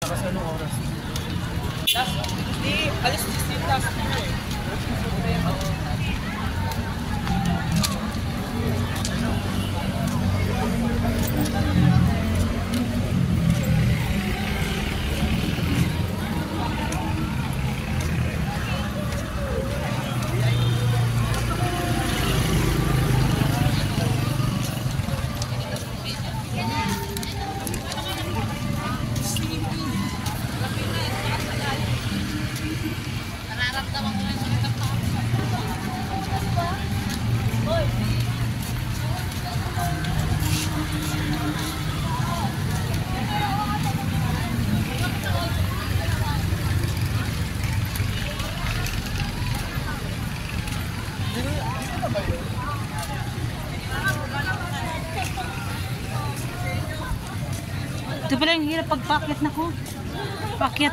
Tapos anong oras? Tapos, di, alis 16 tapos dito eh. Ito pala yung hirap pagpakyat na ko. Pakyat.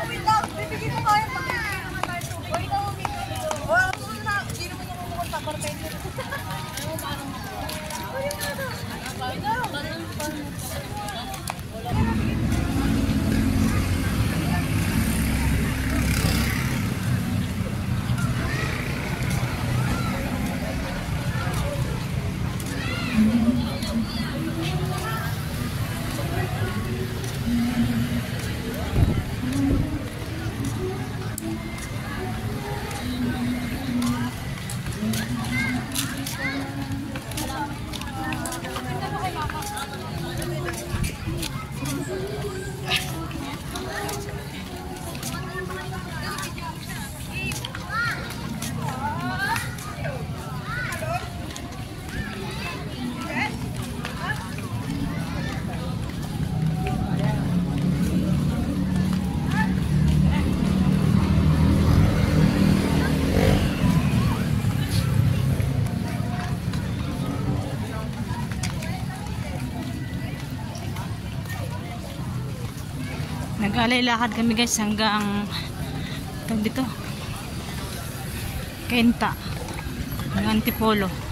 Wait lang, bibigyan mo kayo pag-ibigay naman tayo. Wait lang, wala mo na. Hindi naman yung kumunta. Parang Nag-alay lakad kami guys hanggang dito Kenta ng Antipolo.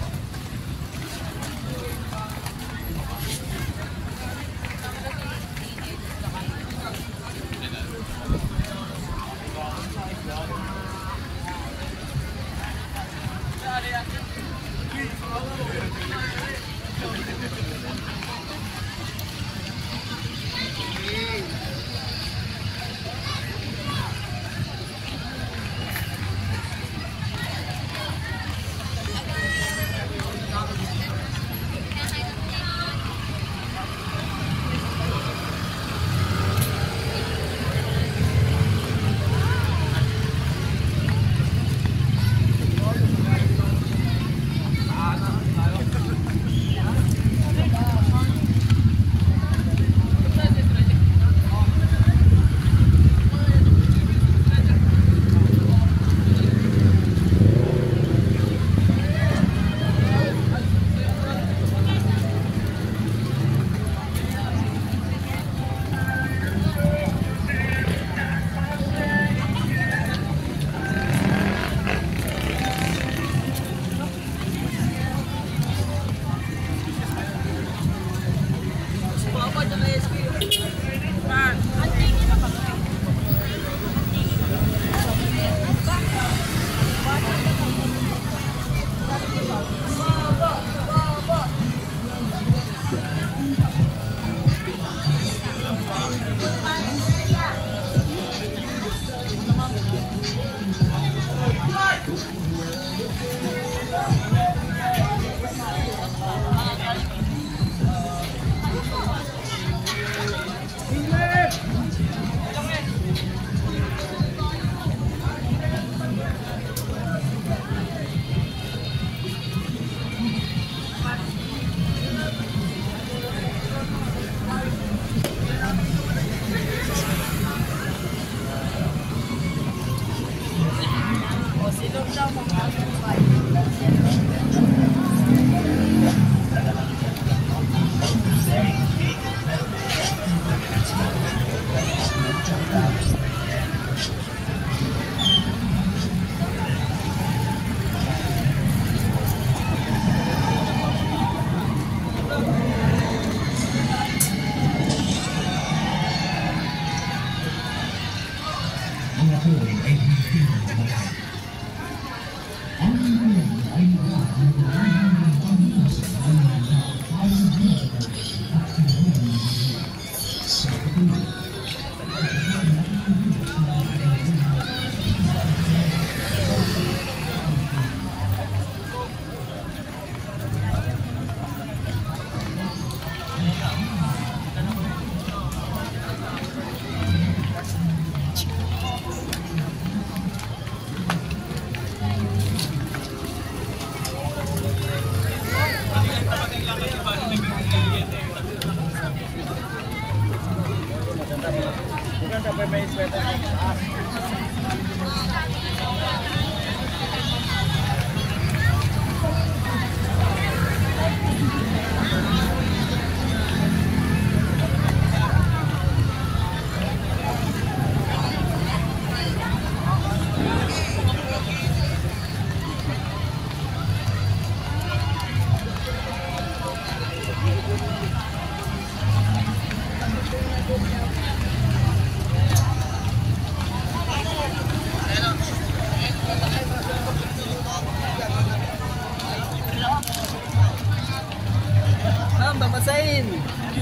Ma'am, bamasahin.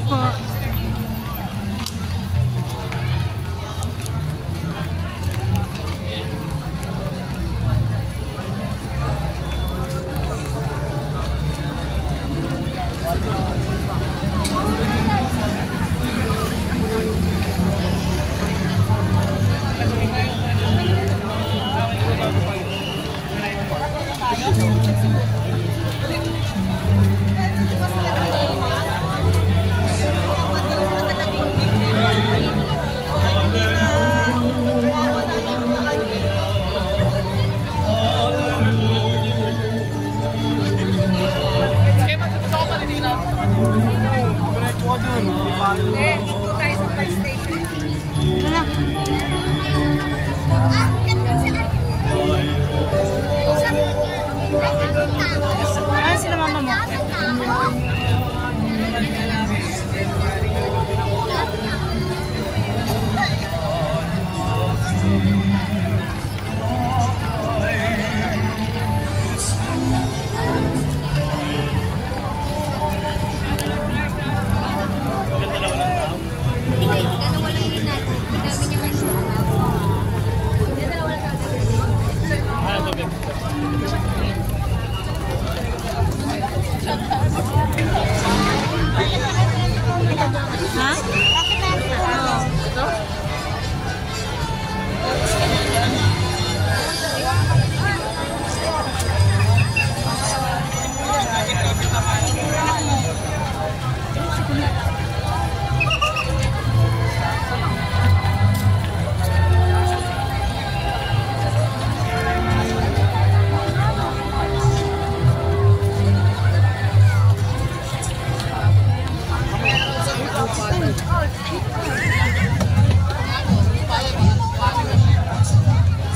Po. Dito tayo sa fire station. Wala. Ah, sila mama mo. Ha?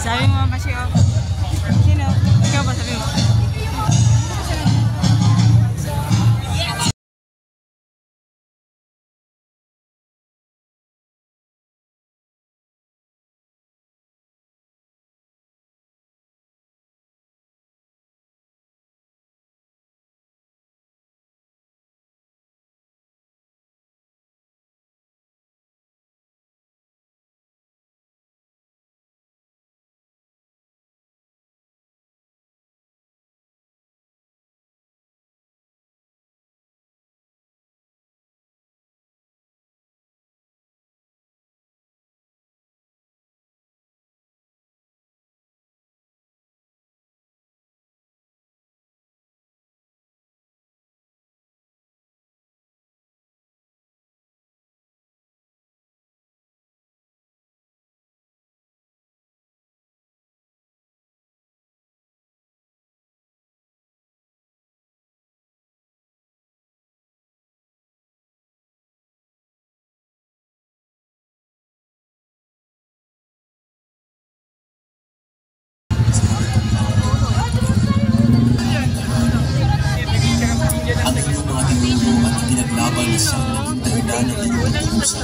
Sabi mo ba siya? Sino? Ikaw ba sabi mo? Pinaglaban sa tanda ng iyong puso.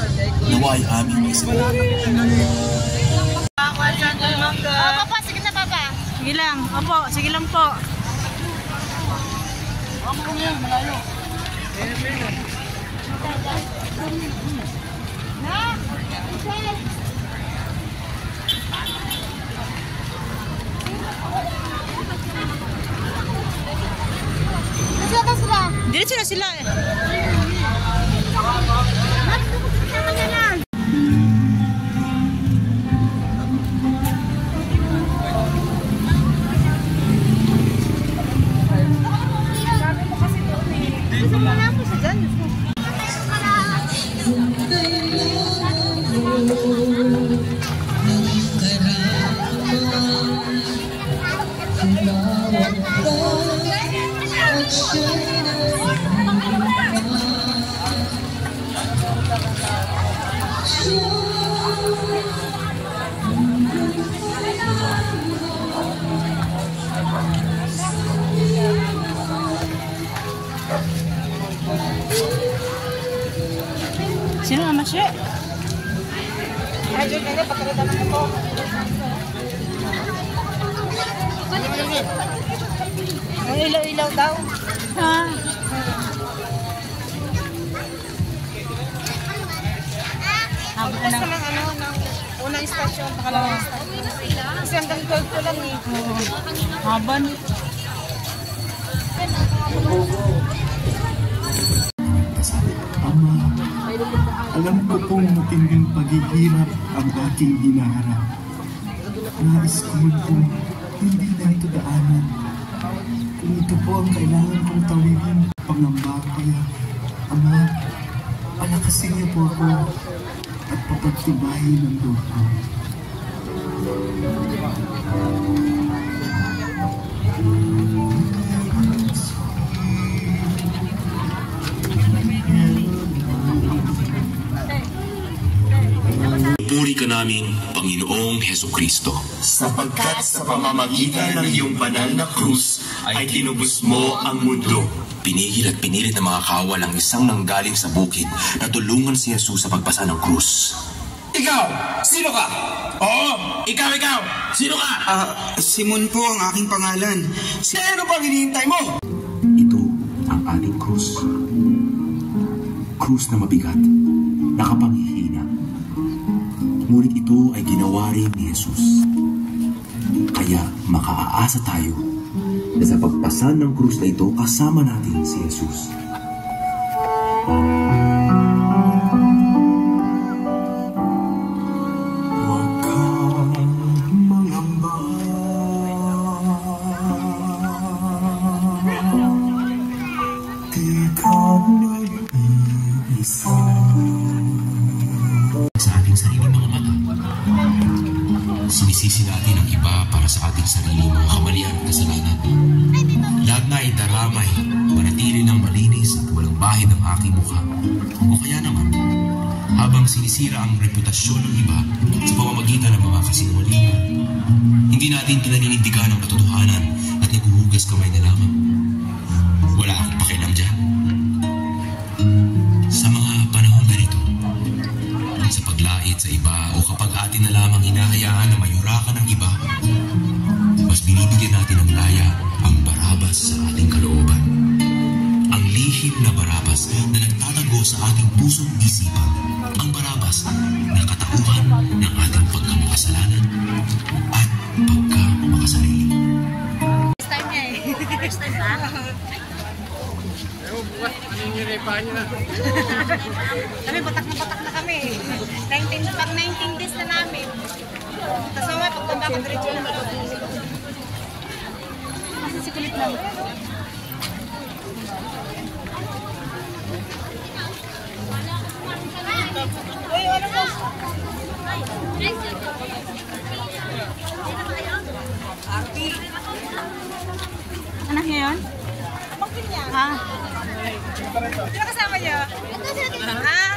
Naway aming isa. Bangga. Papa, sige na, Papa. Sige lang. Opo, sige lang po. Saan sila? Diretso na sila eh. Sino naman siya? Ay, Diyon, nene, pagkakita naman po. Ang ilaw-ilaw daw. Ah. Habang Tapos na. ng ano, ng unang istasyon, pangalawang istasyon. Kasi hanggang 12 ko lang eh. Haban. Ama, alam ko pong matinding paghihirap ang aking hinaharap. Nais ko man pong hindi na ito daanan. Kung ito po ang kailangan kong tawidin, pangamba kaya, Ama, palakasin niyo po ako at papagtibayin ang loob ko. Puri ka namin, Panginoong Hesukristo. Sapagkat sa pamamagitan ng iyong banal na krus ay tinubos mo ang mundo. Pinigil at pinilit ng mga kawal ang isang nanggaling sa bukid na tulungan si Jesus sa pagpasa ng krus. Ikaw! Sino ka? Oo! Ikaw! Sino ka? Simon po ang aking pangalan. Ano bang hinihintay mo? Ito ang ating krus. Krus na mabigat, nakapanghihina. Ngunit ito ay ginawa rin ni Jesus. Kaya makaaasa tayo na sa pagpasan ng krus na ito, kasama natin si Jesus. Huwag kang mangamba. Di ka nag-iisa. Sa ating sarili mga mata, sinisisi natin ang iba para sa ating sarili mga kamalian at kasalanan. Lahat na itaramay, manatili ng malinis at walang bahid ang aking mukha. O kaya naman, habang sinisira ang reputasyon ng iba sa pamamagitan ng mga kasinungalingan, hindi natin pinaninindigan ang katotohanan at naghuhugas kamay na lamang. Wala akong pakialam dyan. Sa mga panahon ganito, sa paglait sa iba o kapag atin na lamang hinahayaan na mayurakan ng iba, mas binibigyan natin ng laya ang Barabas sa ating kalooban. Ang lihim na Barabas na nagtatago sa ating puso't isipan. Ang Barabas na katauhan ng ating pagkamakasalanan at pagkamakasarili. First time niya eh. First time ba? Kami, batak na kami. 19 days na namin. Tapos mamaya, pagpunta ko, diretso na. Kasi si kulit lang. Uy, ano po? Arby. Anak niya yun? Pagpin niya. Ah. Sino kasama niya? Ah?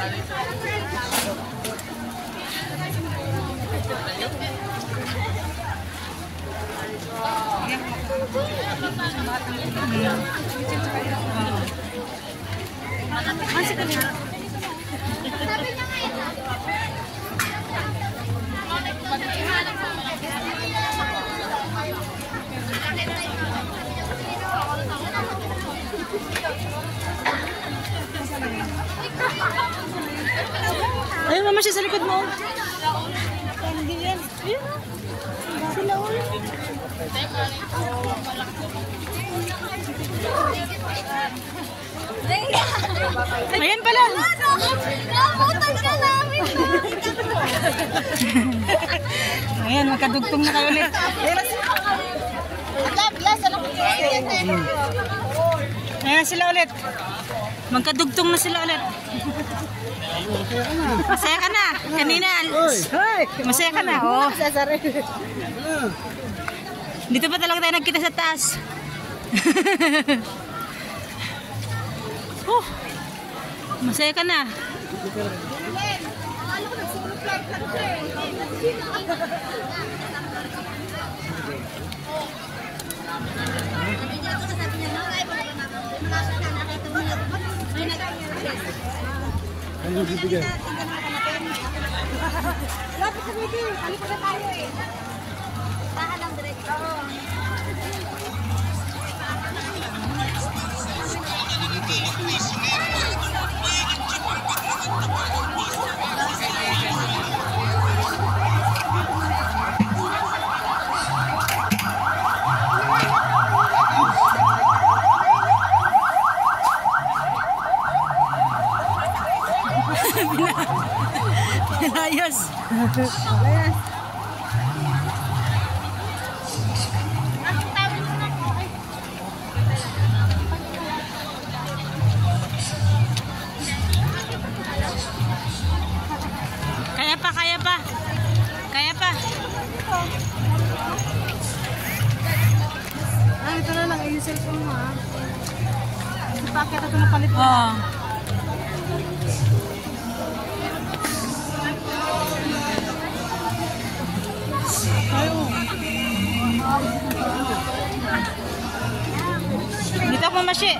Kasi kulit. Ayun, mama siya sa likod mo. Hindi yan. Ayun na. Sila ulit. Ayan pala. Nabutan ka namin. Ayan, magkadugtong na kayo ulit. Ayan sila ulit. Magkadugtong na sila ulit. Masaya ka na. Kanina. Masaya ka na. Oh. Dito pa talaga tayo nagkita sa taas. Masaya ka na. Lapit sa baby. Halika na tayo eh. Tahan lang diretso. Ayos. Kaya pa, kaya pa. Kaya pa. Ay, ito na lang. Yung cellphone mo ha. Bakit ito napalit mo? Oo. Dito ako mamashi.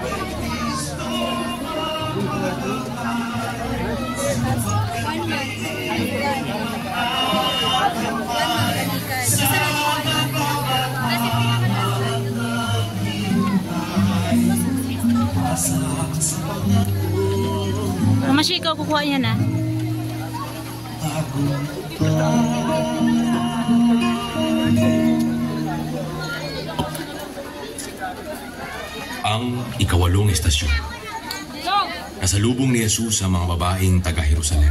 Mamashi, ikaw kukuha yan ha. Ang ikawalong estasyon. Nasalubong ni Jesus sa mga babaeng taga-Jerusalem.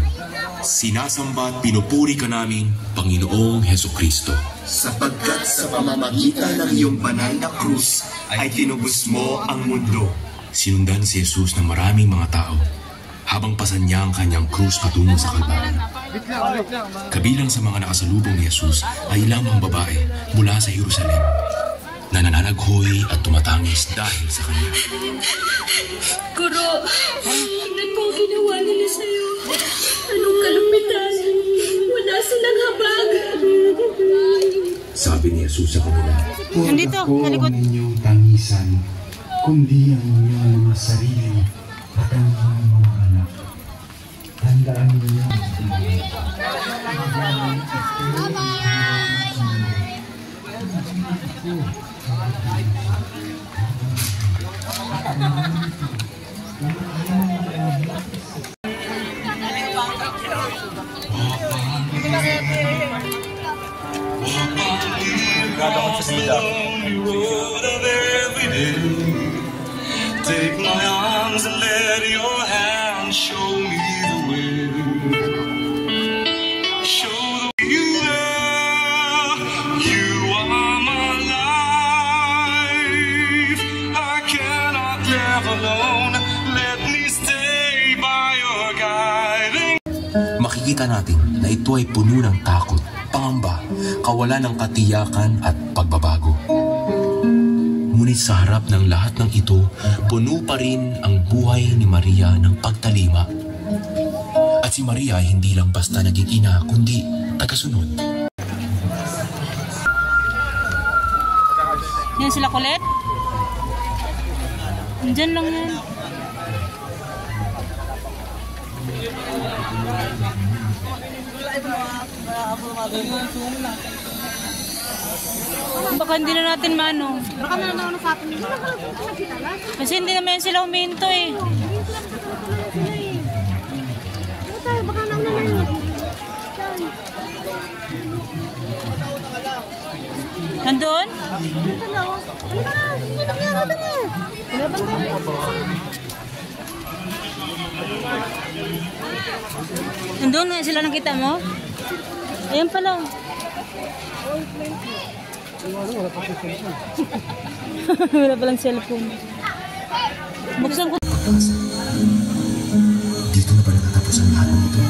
Sinasamba at pinupuri ka namin, Panginoong Hesukristo. Sapagkat sa pamamagitan ng iyong banal na krus ay tinubos mo ang mundo. Sinundan si Jesus ng maraming mga tao habang pasan niya ang kanyang krus patungo sa Kalbaryo. Kabilang sa mga nakasalubong ni Jesus ay ilang mga babae mula sa Jerusalem na nananaghoy at tumatangis dahil sa kanya. Guro, ano po ginawa nila sa'yo? Anong kalupitan? Wala silang habag. Sabi ni Jesus sa kanila, Nandito, sa likod. Huwag inyong tangisan, kundi ang inyong mga sarili at ang inyong mga anak. Tandaan niyo Take my arms and let your hand show me the way. Show the way you are. You are my life. I cannot live alone. Let me stay by your guiding. makikita natin na ito ay puno ng takot, pangamba, kawalan ng katiyakan at pagbabago. Ngunit sa harap ng lahat ng ito, puno pa rin ang buhay ni Maria ng pagtalima. At si Maria ay hindi lang basta naging ina, kundi tagasunod. Yan sila kulit. Diyan lang yan. Baka hindi na natin mano. Baka na naman sa atin. Hindi na nakilala. Kasi hindi naman sila uminto eh. Baka na naman. Nandun? Nandun na sila, nakita mo? Ayan pala. Wala palang cellphone. Buksan ko. Dito na ba natatapos ang lahat ng ito?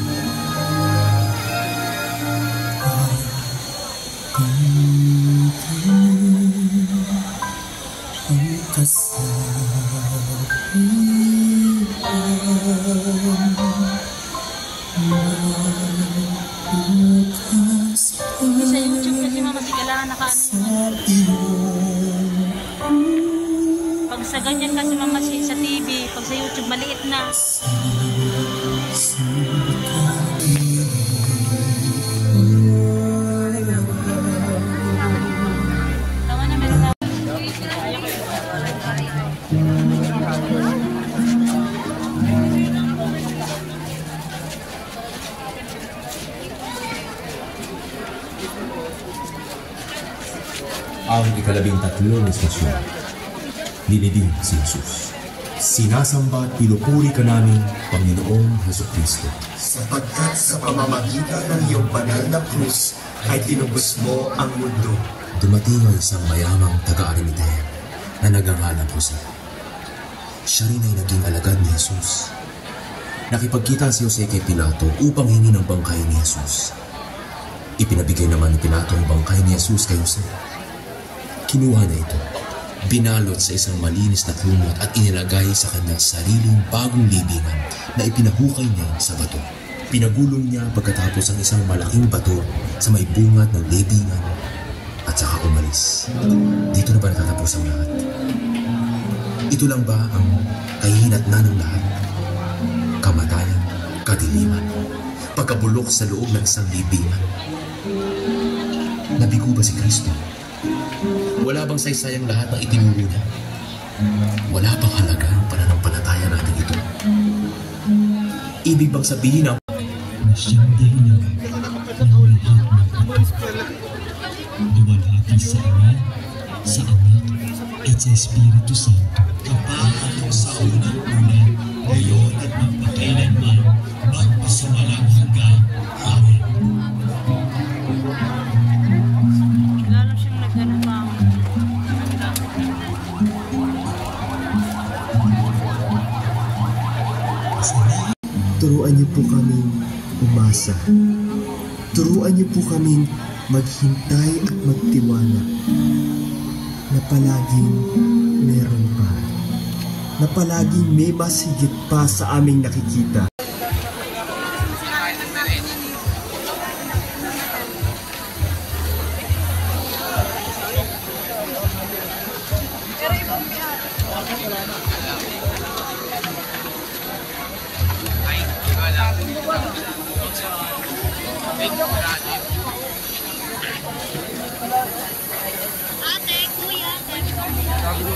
Sa YouTube kasi mama, di kailangan naka-ano. Pag sa ganyan kasi mama, sa TV, pag sa YouTube, maliit na. Tama na, meron na. Ang ika-13 na istasyon. Dinidig si Jesus. Sinasamba at pinupuri ka namin, Panginoong Hesukristo. Sapagkat sa pamamagitan ng iyong banal na krus ay tinubos mo ang mundo. Dumating ang isang mayamang taga-Arimatea na nagangalang Jose. Siya rin ay naging alagad ni Jesus. Nakipagkita si Jose kay Pilato upang hingi ng bangkay ni Jesus. Ipinabigay naman ni Pilato ang bangkay ni Jesus kay Jose. Kinuha na ito, binalot sa isang malinis na kumot at inilagay sa kanyang sariling bagong libingan na ipinahukay niya sa bato. Pinagulong niya pagkatapos ang isang malaking bato sa may bungat ng libingan at saka umalis. Dito na ba natatapos ang lahat? Ito lang ba ang kahihinatnan ng lahat? Kamatayan, kadiliman, pagkabulok sa loob ng isang libingan. Nabigo ba si Kristo? Wala bang saysayang lahat ng itinuro niya? Wala bang halaga ang pananampalataya natin ito? Ibig bang sabihin na siyang dahilan ng lahat ng ito. Luwalhati sa Ama, sa Anak, at sa Espiritu Santo. Kapag sa unang-una, ngayon at magpakailanman, magpasawalang hanggan. Amen. Lalo siyang nagganapang. Turuan niyo po kaming umasa. Turuan niyo po kaming maghintay at magtiwala na palaging meron pa. Na palaging may mas higit pa sa aming nakikita.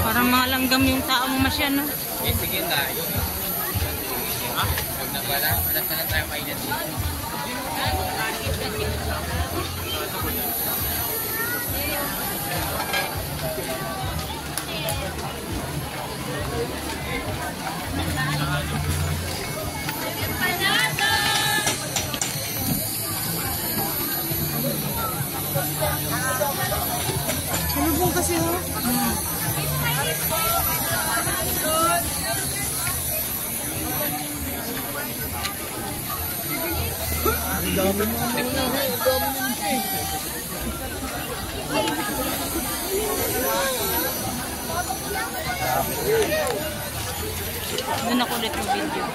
Parang mga langgam yung tao mo masya, no? Sige na, yun. Ha? Huwag na pala. Hanap na tayo mainit. Salubong kasi ho. Doon ako ulit yung video.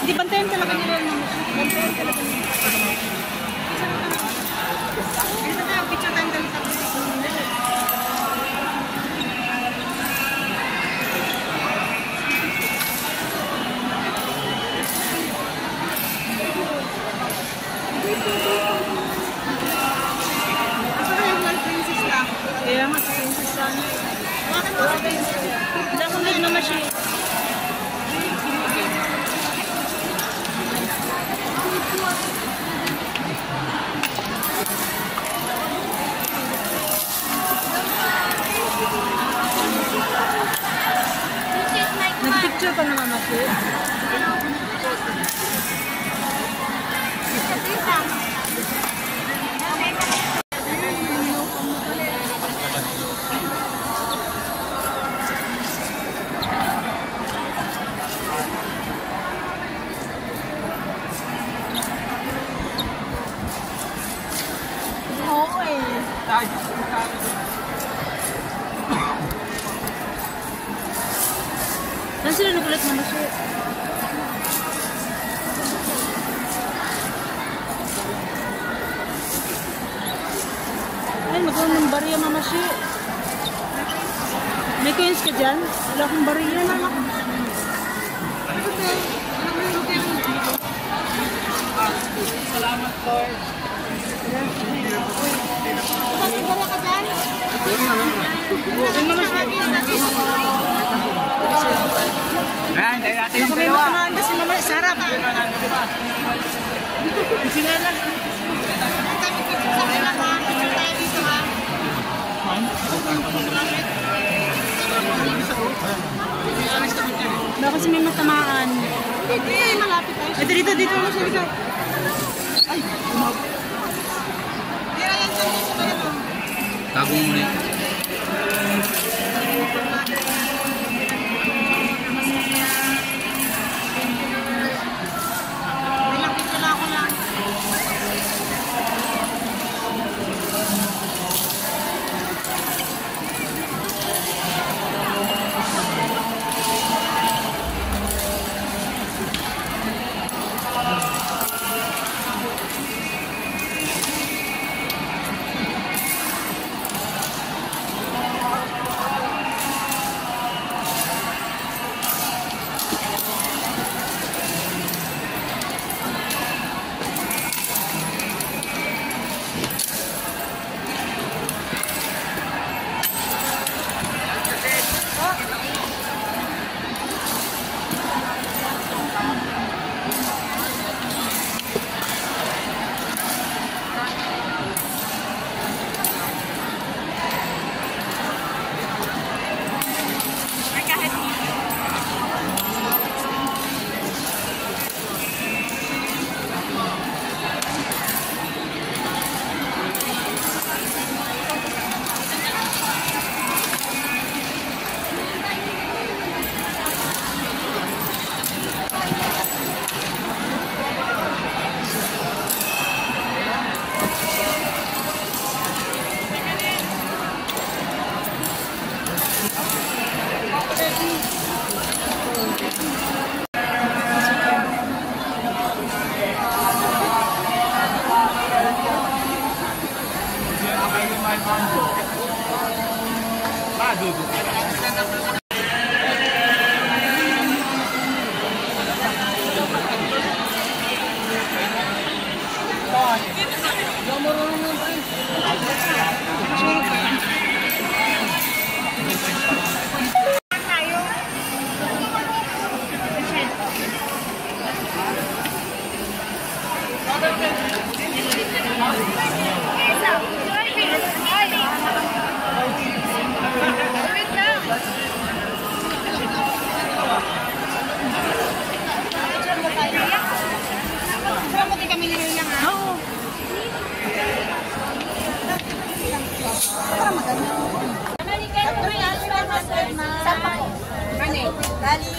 Hindi, bantayan talaga nila ng bantayan talaga nila. Ito na, picture time dali sa kaya nga, princess lang. Bakit mo sa princess? Wala kong lead naman siya. Nag-picture pa naman ako. Saan sila nagulat na masya? Ay, magkaroon ng bariya mamasya. May coins ka dyan? Wala akong bariya na ako. Salamat, Lord. May bariya ka dyan? Ayan, tayo natin yung may dalawa. makamanda si Mama Sarap. Sila lang. Kami picture sa kanila ha. Picture tayo dito ha. Baka kasi may matamaan. Hindi, malapit tayo. Ito dito, dito na siya. Dito. Ay, tira yan sa dito. Tago muna yun.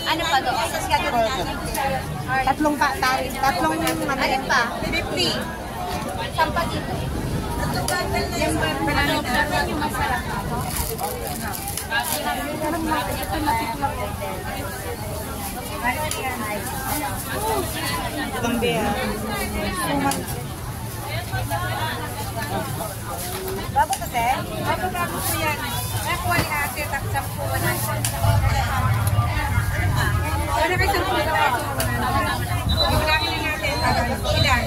Ano pa doon? Tatlong pa, tatlong ano pa? 50. Sampa dito. Yung banana yung masarap. Parang ito matiklang. Gambi ah. Bago to, te? Bago po yan. Nakuha ni ate, taksak po. Ano kayo sa mga Ibilangin natin. Ilan?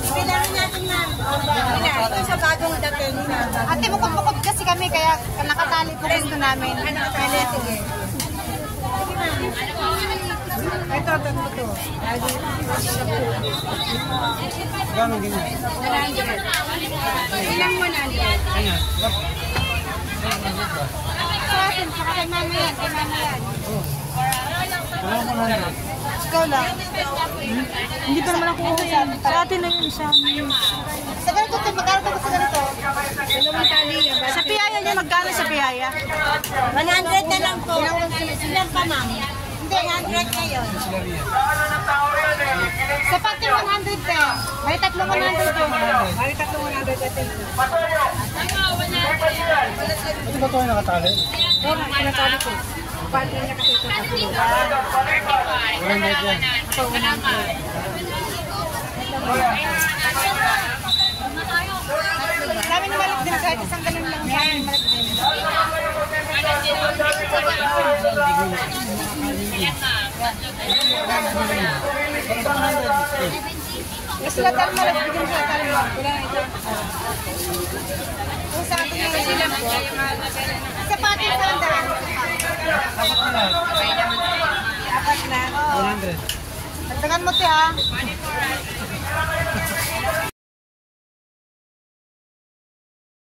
Ibilangin natin, ma'am. Ilan? Ito sa bagong dating. Ate, bukod-bukod kasi kami, kaya nakatali po gusto namin. Nakatali, sige. Ito. Gano'ng ganyan? 100. Ilang 100? Ganyan. Sa atin, saka kay mama yan. Kay mama yan. Walang 100. Ikaw lang. Hindi pa naman ako kukusan. Sa atin na yun siya. Sa ganito, magkano ito sa ganito? Dalawang tali yan. Sa piyaya niya, magkano sa piyaya? 100 na lang po. Ilan pa, ma'am? Hindi, 100 ngayon. Sa pati 100 pe. May tatlong 100 yun. May tatlong 100 ito. Ito ba ito ay nakatali? Oo, nakatali ko. Pati niya kasi ito tatlo. 100 yan. Ito 100. Sabi ni Malik din, kahit isang ganun lang sa amin, Malik din. Yes, latar Malik din sa atin. Kung sa atin yung silang po. Sa pati sa andan. Apat na. 100. Dagdagan mo siya.